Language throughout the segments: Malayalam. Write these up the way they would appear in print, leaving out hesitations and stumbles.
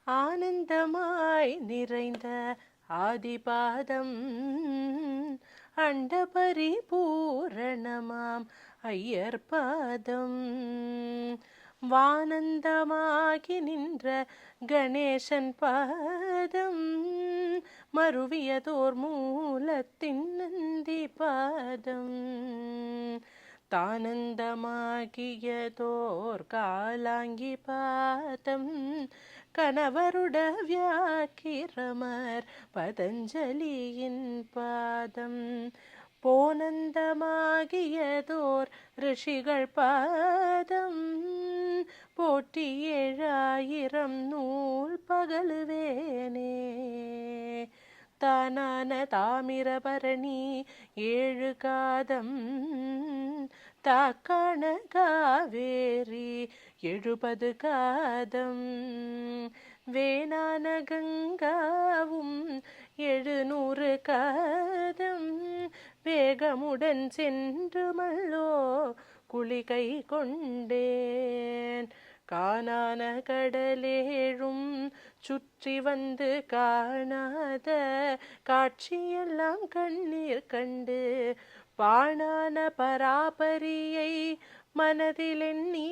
ஆனந்தமாய் நிறைந்த ஆதிபாதம் அண்டபரிபூரணமாம் ஐயர் பாதம் வானந்தமாகி நின்ற கணேசன் பாதம் மருவியதோர் மூலத்தின் நந்தி பாதம் தானந்தமாகியதோர் காலாங்கி பாதம் கணவருட வியாக்கிரமர் பதஞ்சலியின் பாதம் போனந்தமாகியதோர் ரிஷிகள் பாதம் போற்றி 7000 நூல் பகலுவேனே தானான தாமிரபரணி 7 காதம் தாக்கான காவேரி 70 காதம் வேணான கங்காவும் 700 காதம் வேகமுடன் சென்று மல்லோ குளிகை கொண்டேன் காணான கடலேழும் சுற்றி வந்து காணாத காட்சியெல்லாம் கண்ணீர் கண்டு பாணான பராபரியை மனதில் எண்ணி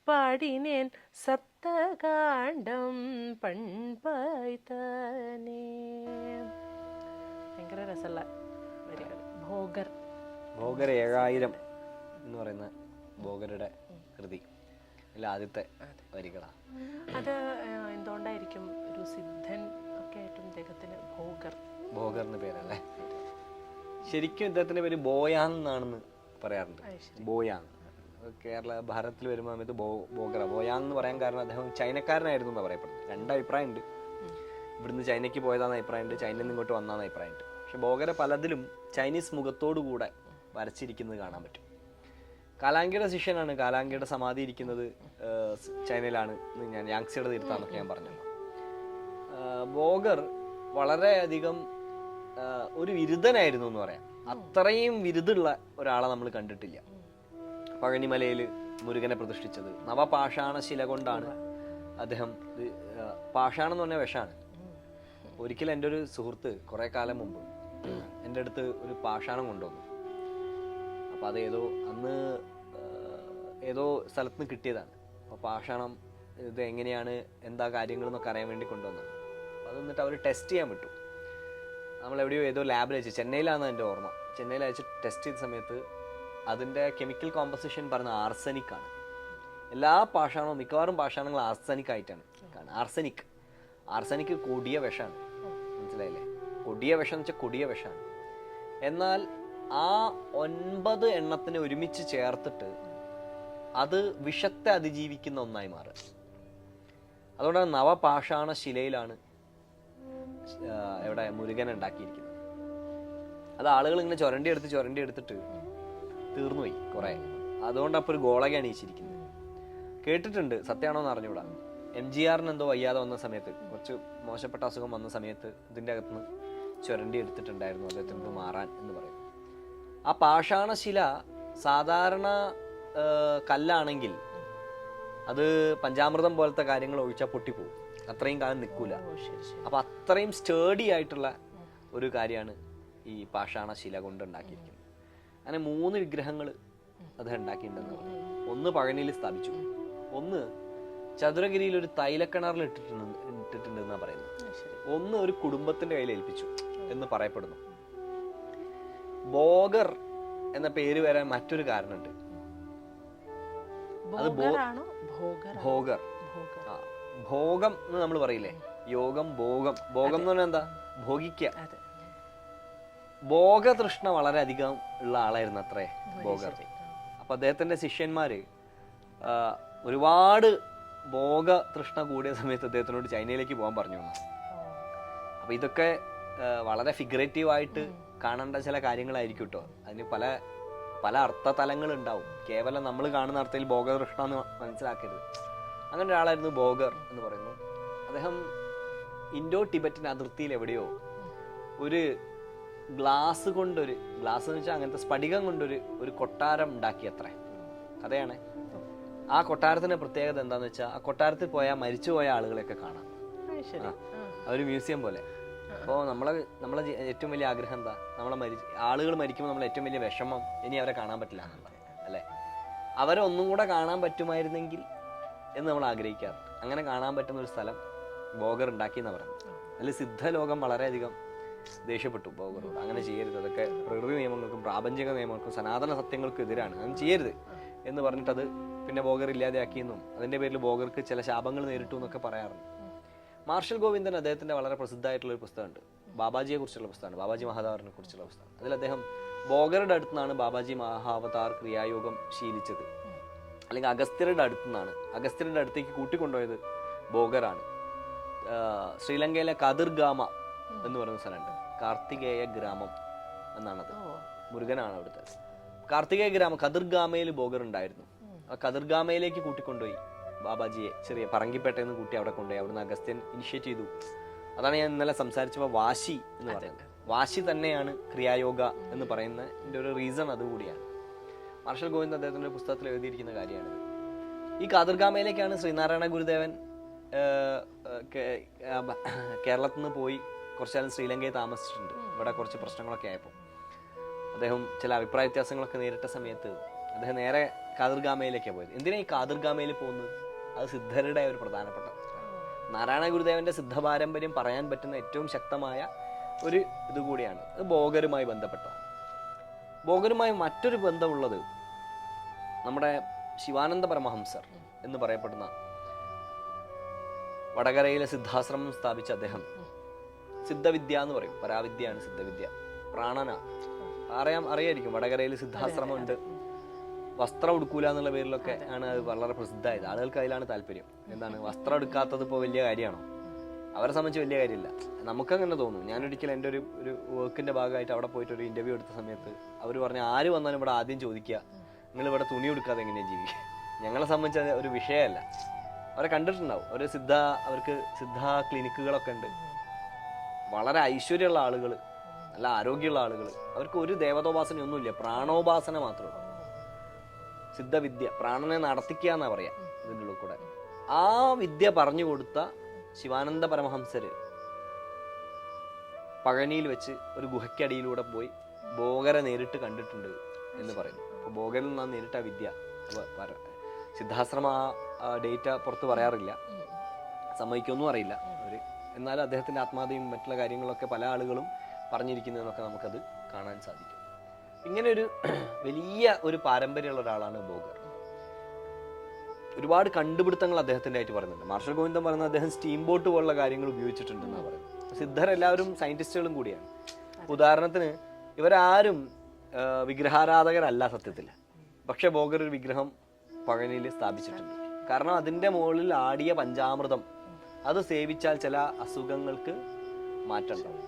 பாடினேன் സപ്തകാണ്ഡം പൺപായ്താനേ. ഭയങ്കര രസമുള്ള വരികൾ. ഭോഗർ 7000 എന്ന് പറയുന്ന ഭോഗരുടെ കൃതി ആദ്യത്തെ വരികളാണ്. അത് എന്തുകൊണ്ടായിരിക്കും ഒരു സിദ്ധൻ ഒക്കെ ആയിട്ടും ഇദ്ദേഹത്തിന് ഭോഗർ എന്ന് പേരല്ലേ? ശരിക്കും ഇദ്ദേഹത്തിന്റെ പേര് ബോയാങ് എന്നാണെന്ന് പറയാറുണ്ട്. ബോയാങ് കേരള ഭാരതത്തിൽ വരുമ്പോൾ സമയത്ത് ബോഗറ ബോയാങ് എന്ന് പറയാൻ കാരണം അദ്ദേഹം ചൈനക്കാരനായിരുന്നു എന്നാണ് പറയപ്പെടുന്നത്. 2 അഭിപ്രായമുണ്ട്. ഇവിടുന്ന് ചൈനയ്ക്ക് പോയതാണെന്ന് അഭിപ്രായമുണ്ട്, ചൈനയിൽ നിന്ന് ഇങ്ങോട്ട് വന്നതാണെന്ന് അഭിപ്രായമുണ്ട്. പക്ഷെ ബോഗര പലതിലും ചൈനീസ് മുഖത്തോടു കൂടെ വരച്ചിരിക്കുന്നത് കാണാൻ പറ്റും. കാലാങ്കിയുടെ ശിഷ്യനാണ്. കാലാങ്കിയുടെ സമാധി ഇരിക്കുന്നത് ചൈനയിലാണ്. ഞാൻ യാങ്സിയുടെ തീർത്ഥാന്നൊക്കെ ഞാൻ പറഞ്ഞു. ബോഗർ വളരെയധികം ഒരു വിരുദ്ധനായിരുന്നു എന്ന് പറയാം. അത്രയും വിരുദ്ധുള്ള ഒരാളെ നമ്മൾ കണ്ടിട്ടില്ല. പഴനിമലയിൽ മുരുകനെ പ്രതിഷ്ഠിച്ചത് നവപാഷാണ ശില കൊണ്ടാണ്. അദ്ദേഹം പാഷാണം എന്ന് പറഞ്ഞാൽ വിഷാണ്. ഒരിക്കലും എൻ്റെ ഒരു സുഹൃത്ത് കുറെ കാലം മുമ്പ് എൻ്റെ അടുത്ത് ഒരു പാഷാണം കൊണ്ടുവന്നു. അപ്പം അത് അന്ന് ഏതോ സ്ഥലത്ത് നിന്ന് കിട്ടിയതാണ്. അപ്പോൾ പാഷാണം ഇത് എങ്ങനെയാണ് എന്താ കാര്യങ്ങൾ എന്നൊക്കെ അറിയാൻ വേണ്ടി കൊണ്ടുവന്നത്. അപ്പോൾ അത് എന്നിട്ട് അവർ ടെസ്റ്റ് ചെയ്യാൻ വിട്ടു. നമ്മളെവിടെയോ ഏതോ ലാബിൽ അയച്ചു, ചെന്നൈയിലാണെന്ന് എൻ്റെ ഓർമ്മ. ചെന്നൈയിൽ അയച്ച് ടെസ്റ്റ് ചെയ്ത സമയത്ത് അതിൻ്റെ കെമിക്കൽ കോമ്പസിഷൻ പറഞ്ഞ ആർസനിക്കാണ്. എല്ലാ പാഷാണവും മിക്കവാറും പാഷാണങ്ങൾ ആർസനിക് ആയിട്ടാണ്. ആർസനിക് കൊടിയ വിഷമാണ്. മനസ്സിലായില്ലേ? കൊടിയ വിഷം എന്ന് വെച്ചാൽ കൊടിയ വിഷമാണ്. എന്നാൽ ആ 9 എണ്ണത്തിനെ ഒരുമിച്ച് ചേർത്തിട്ട് അത് വിഷത്തെ അതിജീവിക്കുന്ന ഒന്നായി മാറുക. അതുകൊണ്ടാണ് നവപാഷാണ ശിലയിലാണ് എവിടെ മുരുകൻ ഉണ്ടാക്കിയിരിക്കുന്നത്. അത് ആളുകൾ ഇങ്ങനെ ചുരണ്ടി എടുത്തിട്ട് തീർന്നുപോയി കുറെ. അതുകൊണ്ട് അപ്പോൾ ഒരു ഗോളക അണിയിച്ചിരിക്കുന്നത് കേട്ടിട്ടുണ്ട്. സത്യമാണോ എന്ന് അറിഞ്ഞുകൂടാ. MGR എന്തോ വയ്യാതെ വന്ന സമയത്ത്, കുറച്ച് മോശപ്പെട്ട അസുഖം വന്ന സമയത്ത് ഇതിൻ്റെ അകത്തുനിന്ന് ചുരണ്ടി എടുത്തിട്ടുണ്ടായിരുന്നു അദ്ദേഹത്തിന് മാറാൻ എന്ന് പറയും. ആ പാഷാണശില സാധാരണ കല്ലാണെങ്കിൽ അത് പഞ്ചാമൃതം പോലത്തെ കാര്യങ്ങൾ ഒഴിച്ചാൽ പൊട്ടിപ്പോവും. അത്രയും കാലം നിൽക്കൂല. അപ്പം അത്രയും സ്റ്റേഡി ആയിട്ടുള്ള ഒരു കാര്യമാണ് ഈ പാഷാണശില കൊണ്ട് ഉണ്ടാക്കിയിരിക്കുന്നത്. അങ്ങനെ 3 വിഗ്രഹങ്ങൾ അദ്ദേഹം ഉണ്ടാക്കിയിട്ടുണ്ടെന്ന് പറഞ്ഞു. ഒന്ന് പഴനിയിൽ സ്ഥാപിച്ചു, ഒന്ന് ചതുരഗിരിയിൽ ഒരു തൈലക്കിണറിൽ ഇട്ടിട്ടുണ്ടെന്നാണ് പറയുന്നത്, ഒന്ന് ഒരു കുടുംബത്തിന്റെ കയ്യിൽ ഏൽപ്പിച്ചു എന്ന് പറയപ്പെടുന്നു. ബോഗർ എന്ന പേര് വരാൻ മറ്റൊരു കാരണമുണ്ട്. അത് ഭോഗർ, ഭോഗം എന്ന് നമ്മൾ പറയില്ലേ, യോഗം ഭോഗം. ഭോഗം എന്ന് പറഞ്ഞാൽ എന്താ? ഭോഗിക്കുക. ഭോഗതൃഷ്ണ വളരെ അധികം ഉള്ള ആളായിരുന്നു അത്രേ ബോഗർ. അപ്പൊ അദ്ദേഹത്തിന്റെ ശിഷ്യന്മാര് ഒരുപാട് ഭോഗതൃഷ്ണ കൂടിയ സമയത്ത് അദ്ദേഹത്തിനോട് ചൈനയിലേക്ക് പോകാൻ പറഞ്ഞു. അപ്പൊ ഇതൊക്കെ വളരെ ഫിഗറേറ്റീവായിട്ട് കാണേണ്ട ചില കാര്യങ്ങളായിരിക്കും കേട്ടോ. അതിന് പല പല അർത്ഥതലങ്ങൾ ഉണ്ടാവും. കേവലം നമ്മൾ കാണുന്ന അർത്ഥത്തിൽ ഭോഗതൃഷ്ണ എന്ന് മനസ്സിലാക്കരുത്. അങ്ങനെ ഒരാളായിരുന്നു ബോഗർ എന്ന് പറയുന്നത്. അദ്ദേഹം ഇൻഡോ ടിബറ്റൻ അതിർത്തിയിൽ എവിടെയോ ഒരു ഗ്ലാസ് കൊണ്ടൊരു, ഗ്ലാസ് എന്ന് വെച്ചാൽ അങ്ങനത്തെ സ്ഫടികം കൊണ്ടൊരു കൊട്ടാരം ഉണ്ടാക്കി. അത്ര കഥയാണ്. ആ കൊട്ടാരത്തിന്റെ പ്രത്യേകത എന്താന്ന് വെച്ചാൽ ആ കൊട്ടാരത്തിൽ പോയാൽ മരിച്ചുപോയ ആളുകളെയൊക്കെ കാണാം. ഒരു മ്യൂസിയം പോലെ. അപ്പോൾ നമ്മളെ ഏറ്റവും വലിയ ആഗ്രഹം എന്താ? ആളുകൾ മരിക്കുമ്പോൾ നമ്മളെ ഏറ്റവും വലിയ വിഷമം ഇനി അവരെ കാണാൻ പറ്റില്ല എന്നുള്ളത് അല്ലേ? അവരെ ഒന്നും കൂടെ കാണാൻ പറ്റുമായിരുന്നെങ്കിൽ എന്ന് നമ്മൾ ആഗ്രഹിക്കാറുണ്ട്. അങ്ങനെ കാണാൻ പറ്റുന്ന ഒരു സ്ഥലം ബോഗർ ഉണ്ടാക്കി എന്ന് പറയുന്നത്. അതിൽ സിദ്ധലോകം വളരെയധികം ദേഷ്യപ്പെട്ടു ബോഗറോട്. അങ്ങനെ ചെയ്യരുത്, അതൊക്കെ പ്രകൃതി നിയമങ്ങൾക്കും പ്രാപഞ്ചിക നിയമങ്ങൾക്കും സനാതന സത്യങ്ങൾക്കും എതിരാണ്, അങ്ങനെ ചെയ്യരുത് എന്ന് പറഞ്ഞിട്ടത് പിന്നെ ബോഗർ ഇല്ലാതെയാക്കിയെന്നും അതിൻ്റെ പേരിൽ ബോഗർക്ക് ചില ശാപങ്ങൾ നേരിട്ടു എന്നൊക്കെ പറയാറുണ്ട്. മാർഷൽ ഗോവിന്ദൻ അദ്ദേഹത്തിൻ്റെ വളരെ പ്രസിദ്ധമായിട്ടുള്ള ഒരു പുസ്തകമുണ്ട്, ബാബാജിയെ കുറിച്ചുള്ള പുസ്തകമാണ്, ബാബാജി മഹാവതാറിനെ കുറിച്ചുള്ള പുസ്തകം. അതിൽ അദ്ദേഹം ബോഗറുടെ അടുത്ത് നിന്നാണ് ബാബാജി മഹാവതാർ ക്രിയായോഗം ശീലിച്ചത്, അല്ലെങ്കിൽ അഗസ്ത്യരുടെ അടുത്തു നിന്നാണ്. അഗസ്ത്യരുടെ അടുത്തേക്ക് കൂട്ടിക്കൊണ്ടുപോയത് ബോഗറാണ്. ശ്രീലങ്കയിലെ കതിർഗാമ എന്ന് പറയുന്ന സ്ഥലമുണ്ട്, കാർത്തികേയ ഗ്രാമം എന്നാണത്, മുരുകനാണ് അവിടുത്തെ. കാർത്തികേയ ഗ്രാമം കതിർഗാമയിൽ ബോഗർ ഉണ്ടായിരുന്നു. ആ കതിർഗാമയിലേക്ക് കൂട്ടിക്കൊണ്ടുപോയി ബാബാജിയെ, ചെറിയ പറങ്കിപ്പേട്ടയിൽ നിന്ന് കൂട്ടി അവിടെ കൊണ്ടുപോയി. അവിടുന്ന് അഗസ്ത്യൻ ഇനിഷ്യേറ്റ് ചെയ്തു. അതാണ് ഞാൻ ഇന്നലെ സംസാരിച്ചപ്പോൾ വാശി എന്ന് പറയുന്നത്. വാശി തന്നെയാണ് ക്രിയായോഗ എന്ന് പറയുന്നതിൻ്റെ ഒരു റീസൺ അതുകൂടിയാണ്. മാർഷൽ ഗോവിന്ദ് അദ്ദേഹത്തിൻ്റെ പുസ്തകത്തിൽ എഴുതിയിരിക്കുന്ന കാര്യമാണിത്. ഈ കാതിർഗാമയിലേക്കാണ് ശ്രീനാരായണ ഗുരുദേവൻ കേരളത്തിൽ നിന്ന് പോയി കുറച്ചാലും ശ്രീലങ്കയിൽ താമസിച്ചിട്ടുണ്ട്. ഇവിടെ കുറച്ച് പ്രശ്നങ്ങളൊക്കെ ആയപ്പോൾ അദ്ദേഹം ചില അഭിപ്രായ വ്യത്യാസങ്ങളൊക്കെ നേരിട്ട സമയത്ത് അദ്ദേഹം നേരെ കാതിർഗാമയിലേക്കാണ് പോയത്. എന്തിനാ ഈ കാതിർഗാമയിൽ പോകുന്നത്? അത് സിദ്ധരുടെ ഒരു പ്രധാനപ്പെട്ട നാരായണ ഗുരുദേവന്റെ സിദ്ധ പാരമ്പര്യം പറയാൻ പറ്റുന്ന ഏറ്റവും ശക്തമായ ഒരു ഇതുകൂടിയാണ്. അത് ബോഗരുമായി ബന്ധപ്പെട്ടതാണ്. ബോഗരുമായി മറ്റൊരു ബന്ധമുള്ളത് നമ്മുടെ ശിവാനന്ദ പരമഹംസർ എന്ന് പറയപ്പെടുന്ന വടകരയിലെ സിദ്ധാശ്രമം സ്ഥാപിച്ച അദ്ദേഹം സിദ്ധവിദ്യ എന്ന് പറയും, പരാവിദ്യയാണ് സിദ്ധവിദ്യ. പ്രാണന അറിയായിരിക്കും, വടകരയിൽ സിദ്ധാശ്രമം ഉണ്ട്. വസ്ത്രം എടുക്കൂല എന്നുള്ള പേരിലൊക്കെ ആണ് അത് വളരെ പ്രസിദ്ധമായത്. ആളുകൾക്ക് അതിലാണ് താല്പര്യം. എന്താണ് വസ്ത്രം എടുക്കാത്തത് ഇപ്പോൾ വലിയ കാര്യമാണോ? അവരെ സംബന്ധിച്ച് വലിയ കാര്യമില്ല. നമുക്കങ്ങനെ തോന്നും. ഞാനൊരിക്കലും എൻ്റെ ഒരു വർക്കിൻ്റെ ഭാഗമായിട്ട് അവിടെ പോയിട്ട് ഒരു ഇൻ്റർവ്യൂ എടുത്ത സമയത്ത് അവർ പറഞ്ഞു, ആര് വന്നാലും ഇവിടെ ആദ്യം ചോദിക്കുക, നിങ്ങളിവിടെ തുണി എടുക്കാതെ എങ്ങനെയാണ് ജീവിക്കുക? ഞങ്ങളെ സംബന്ധിച്ച് ഒരു വിഷയമല്ല. അവരെ കണ്ടിട്ടുണ്ടാവും. അവർക്ക് സിദ്ധ ക്ലിനിക്കുകളൊക്കെ ഉണ്ട്. വളരെ ഐശ്വര്യമുള്ള ആളുകൾ, നല്ല ആരോഗ്യമുള്ള ആളുകൾ. അവർക്ക് ഒരു ദേവതോപാസനയൊന്നുമില്ല, പ്രാണോപാസന മാത്രമേ ഉള്ളൂ. സിദ്ധവിദ്യ, പ്രാണനെ നടത്തിക്കുക എന്നാ പറയാ ഇതിൻ്റെ ഉള്ളിൽ കൂടെ. ആ വിദ്യ പറഞ്ഞു കൊടുത്ത ശിവാനന്ദ പരമഹംസര് പഴനിയിൽ വെച്ച് ഒരു ഗുഹയ്ക്കടിയിലൂടെ പോയി ബോഗരെ നേരിട്ട് കണ്ടിട്ടുണ്ട് എന്ന് പറയുന്നു. അപ്പോൾ ബോഗരിൽ നിന്നാണ് നേരിട്ട് ആ വിദ്യ. സിദ്ധാശ്രമ ഡേറ്റ പുറത്ത് പറയാറില്ല, സമ്മതിക്കൊന്നും അറിയില്ല അവർ. എന്നാലും അദ്ദേഹത്തിൻ്റെ ആത്മാതയും മറ്റുള്ള കാര്യങ്ങളൊക്കെ പല ആളുകളും പറഞ്ഞിരിക്കുന്നതെന്നൊക്കെ നമുക്കത് കാണാൻ സാധിക്കും. ഇങ്ങനെ ഒരു വലിയ ഒരു പാരമ്പര്യമുള്ള ഒരാളാണ് ബോഗർ. ഒരുപാട് കണ്ടുപിടുത്തങ്ങൾ അദ്ദേഹത്തിൻ്റെ ആയിട്ട് പറയുന്നുണ്ട്. മാർഷൽ ഗോവിന്ദൻ പറയുന്നത് അദ്ദേഹം സ്റ്റീം ബോട്ട് പോലുള്ള കാര്യങ്ങൾ ഉപയോഗിച്ചിട്ടുണ്ടെന്നാണ് പറയുന്നത്. സിദ്ധരെല്ലാവരും സയന്റിസ്റ്റുകളും കൂടിയാണ്. ഉദാഹരണത്തിന് ഇവരാരും വിഗ്രഹാരാധകരല്ല സത്യത്തിൽ. പക്ഷെ ബോഗർ ഒരു വിഗ്രഹം പഴനിയിൽ സ്ഥാപിച്ചിട്ടുണ്ട്. കാരണം അതിൻ്റെ മുകളിൽ ആടിയ പഞ്ചാമൃതം അത് സേവിച്ചാൽ ചില അസുഖങ്ങൾക്ക് മാറ്റം ഉണ്ടാവും.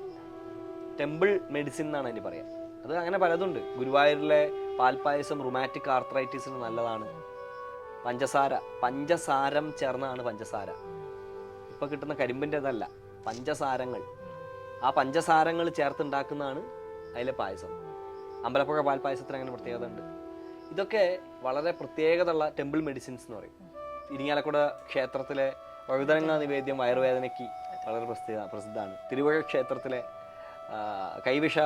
ടെമ്പിൾ മെഡിസിൻ എന്നാണ് അതിന് പറയാം. അത് അങ്ങനെ പലതുണ്ട്. ഗുരുവായൂരിലെ പാൽപ്പായസം റുമാറ്റിക് ആർത്രൈറ്റിസിന് നല്ലതാണ്. പഞ്ചസാരം ചേർന്നാണ് പഞ്ചസാര. ഇപ്പൊ കിട്ടുന്ന കരിമ്പിൻ്റെതല്ല, പഞ്ചസാരങ്ങൾ. ആ പഞ്ചസാരങ്ങൾ ചേർത്തുണ്ടാക്കുന്നതാണ് അതിലെ പായസം. അമ്പലപ്പുഴ പാൽപ്പായസത്തിന് അങ്ങനെ പ്രത്യേകത ഉണ്ട്. ഇതൊക്കെ വളരെ പ്രത്യേകതയുള്ള ടെമ്പിൾ മെഡിസിൻസ് എന്ന് പറയും. ഇരിങ്ങാലക്കുട ക്ഷേത്രത്തിലെ വഴുതനങ്ങ നിവേദ്യം വയറുവേദനയ്ക്ക് വളരെ പ്രസിദ്ധമാണ്. തിരുവഴ ക്ഷേത്രത്തിലെ കൈവിഷ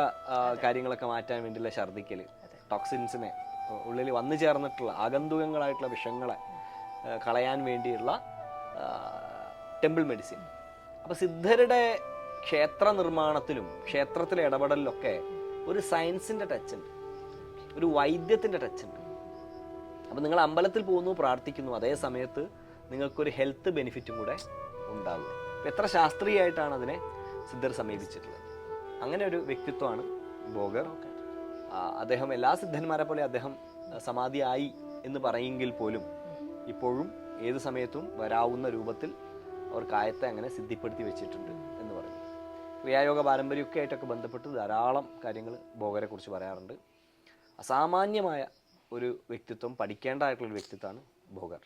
കാര്യങ്ങളൊക്കെ മാറ്റാൻ വേണ്ടിയുള്ള ഛർദ്ദിക്കൽ, ടോക്സിൻസിനെ ഉള്ളിൽ വന്നു ചേർന്നിട്ടുള്ള ആഗന്തുകങ്ങളായിട്ടുള്ള വിഷങ്ങളെ കളയാൻ വേണ്ടിയുള്ള ടെമ്പിൾ മെഡിസിൻ. അപ്പോൾ സിദ്ധരുടെ ക്ഷേത്ര നിർമ്മാണത്തിലും ക്ഷേത്രത്തിലെ ഇടപെടലിലൊക്കെ ഒരു സയൻസിൻ്റെ ടച്ച് ഉണ്ട്, ഒരു വൈദ്യത്തിൻ്റെ ടച്ച് ഉണ്ട്. അപ്പം നിങ്ങൾ അമ്പലത്തിൽ പോകുന്നു, പ്രാർത്ഥിക്കുന്നു, അതേ സമയത്ത് നിങ്ങൾക്കൊരു ഹെൽത്ത് ബെനിഫിറ്റും കൂടെ ഉണ്ടാകും. എത്ര ശാസ്ത്രീയമായിട്ടാണ് അതിനെ സിദ്ധർ സമീപിച്ചിട്ടുള്ളത്. അങ്ങനെ ഒരു വ്യക്തിത്വമാണ് ബോഗർ. അദ്ദേഹം എല്ലാ സിദ്ധന്മാരെ പോലെ അദ്ദേഹം സമാധിയായി എന്ന് പറയുമെങ്കിൽ പോലും ഇപ്പോഴും ഏത് സമയത്തും വരാവുന്ന രൂപത്തിൽ അവർ കായത്തെ അങ്ങനെ സിദ്ധിപ്പെടുത്തി വെച്ചിട്ടുണ്ട് എന്ന് പറയുന്നു. ക്രിയായോഗ പാരമ്പര്യമൊക്കെ ആയിട്ടൊക്കെ ബന്ധപ്പെട്ട് ധാരാളം കാര്യങ്ങൾ ബോഗരെ കുറിച്ച് പറയാറുണ്ട്. അസാമാന്യമായ ഒരു വ്യക്തിത്വം, പഠിക്കേണ്ടതായിട്ടുള്ളൊരു വ്യക്തിത്വമാണ് ബോഗർ.